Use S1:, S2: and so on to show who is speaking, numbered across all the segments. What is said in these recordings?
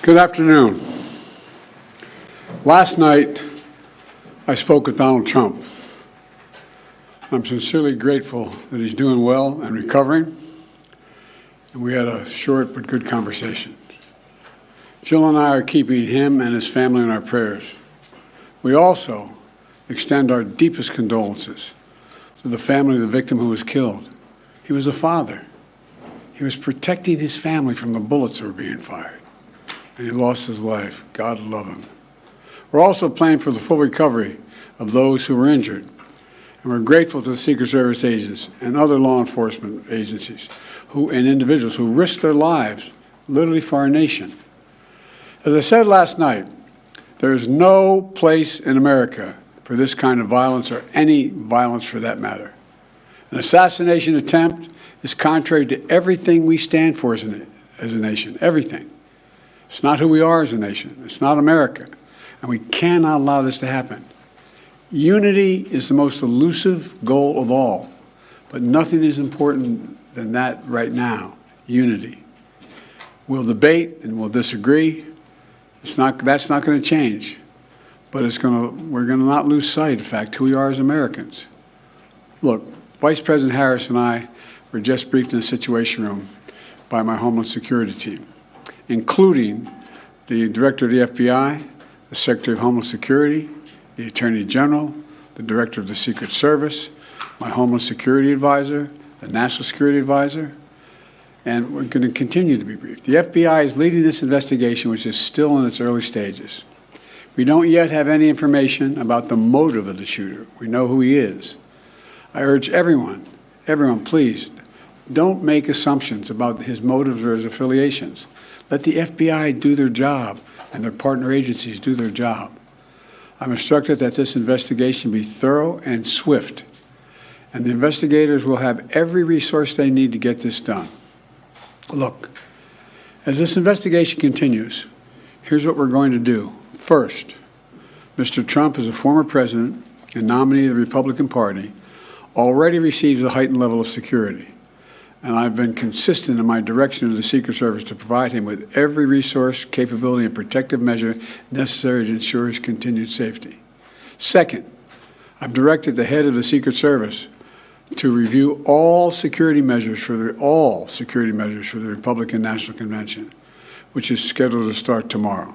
S1: Good afternoon. Last night, I spoke with Donald Trump. I'm sincerely grateful that he's doing well and recovering, and we had a short but good conversation. Jill and I are keeping him and his family in our prayers. We also extend our deepest condolences to the family of the victim who was killed. He was a father. He was protecting his family from the bullets that were being fired, and he lost his life. God love him. We're also praying for the full recovery of those who were injured, and we're grateful to the Secret Service agents and other law enforcement agencies and individuals who risked their lives literally for our nation. As I said last night, there is no place in America for this kind of violence, or any violence for that matter. An assassination attempt is contrary to everything we stand for as a nation, everything. It's not who we are as a nation. It's not America. And we cannot allow this to happen. Unity is the most elusive goal of all, but nothing is important than that right now, unity. We'll debate and we'll disagree. That's not going to change, but we're going to not lose sight of the fact who we are as Americans. Look, Vice President Harris and I were just briefed in the Situation Room by my Homeland Security team, including the Director of the FBI, the Secretary of Homeland Security, the Attorney General, the Director of the Secret Service, my Homeland Security Advisor, the National Security Advisor, and we're going to continue to be briefed. The FBI is leading this investigation, which is still in its early stages. We don't yet have any information about the motive of the shooter. We know who he is. I urge everyone, please, don't make assumptions about his motives or his affiliations. Let the FBI do their job and their partner agencies do their job. I'm instructed that this investigation be thorough and swift, and the investigators will have every resource they need to get this done. Look, as this investigation continues, here's what we're going to do. First, Mr. Trump, as a former president and nominee of the Republican Party, already receives a heightened level of security, and I've been consistent in my direction to the Secret Service to provide him with every resource, capability, and protective measure necessary to ensure his continued safety. Second, I've directed the head of the Secret Service to review all security measures for the Republican National Convention, which is scheduled to start tomorrow.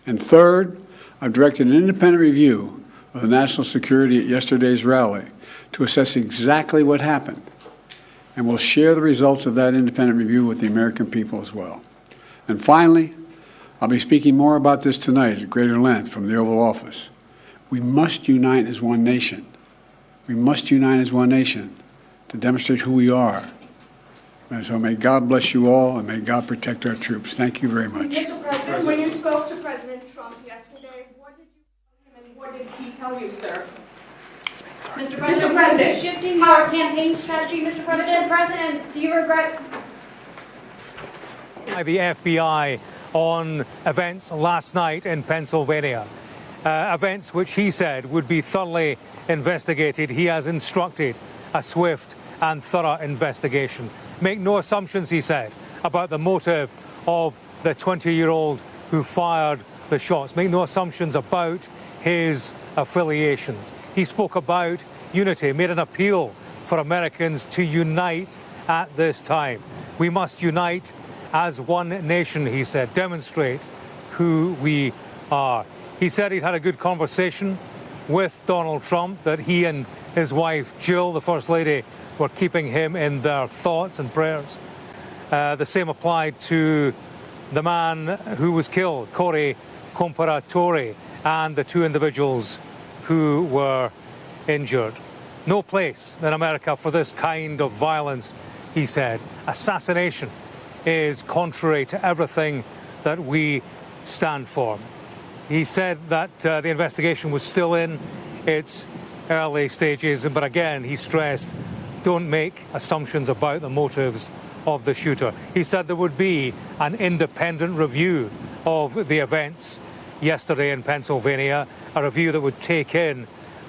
S1: And third, I've directed an independent review of the national security at yesterday's rally to assess exactly what happened. And we'll share the results of that independent review with the American people as well. And finally, I'll be speaking more about this tonight at greater length from the Oval Office. We must unite as one nation. We must unite as one nation to demonstrate who we are. And so may God bless you all, and may God protect our troops. Thank you very much.
S2: Mr. President, when you spoke to President Trump yesterday, what did you tell him and what did he tell you, sir?
S3: Mr. President, shifting your campaign strategy, Mr. President, do you regret?
S4: The FBI on events last night in Pennsylvania, events which he said would be thoroughly investigated. He has instructed a swift and thorough investigation. Make no assumptions, he said, about the motive of the 20-year-old who fired the shots. Make no assumptions about his affiliations. He spoke about unity, made an appeal for Americans to unite at this time. We must unite as one nation, he said, demonstrate who we are. He said he'd had a good conversation with Donald Trump, that he and his wife, Jill, the First Lady, were keeping him in their thoughts and prayers. The same applied to the man who was killed, Corey Comparatore, and the two individuals who were injured. No place in America for this kind of violence, he said. Assassination is contrary to everything that we stand for. He said that the investigation was still in its early stages, but again, he stressed, don't make assumptions about the motives of the shooter. He said there would be an independent review of the events yesterday in Pennsylvania, a review that would take in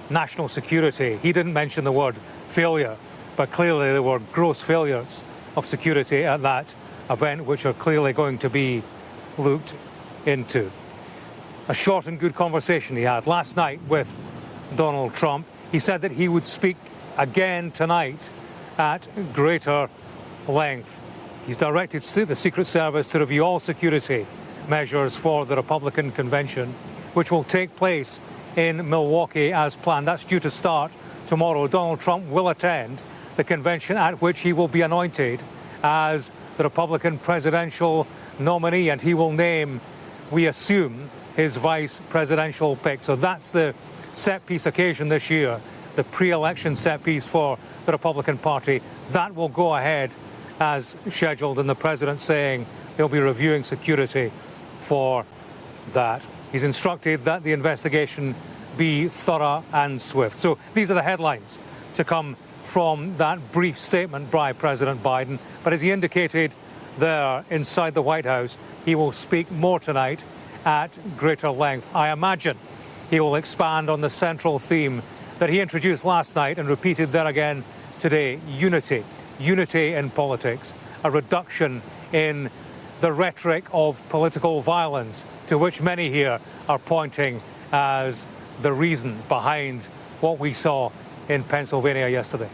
S4: national security. He didn't mention the word failure, but clearly there were gross failures of security at that event, which are clearly going to be looked into. A short and good conversation he had last night with Donald Trump. He said that he would speak again tonight at greater length. He's directed the Secret Service to review all security measures for the Republican convention, which will take place in Milwaukee as planned. That's due to start tomorrow. Donald Trump will attend the convention at which he will be anointed as the Republican presidential nominee, and he will name, we assume, his vice presidential pick. So that's the set-piece occasion this year, the pre-election set-piece for the Republican Party. That will go ahead as scheduled, and the president saying they'll be reviewing security for that. He's instructed that the investigation be thorough and swift. So these are the headlines to come from that brief statement by President Biden. But as he indicated there inside the White House, he will speak more tonight at greater length. I imagine he will expand on the central theme that he introduced last night and repeated there again today: unity. Unity in politics, a reduction in the rhetoric of political violence, to which many here are pointing as the reason behind what we saw in Pennsylvania yesterday.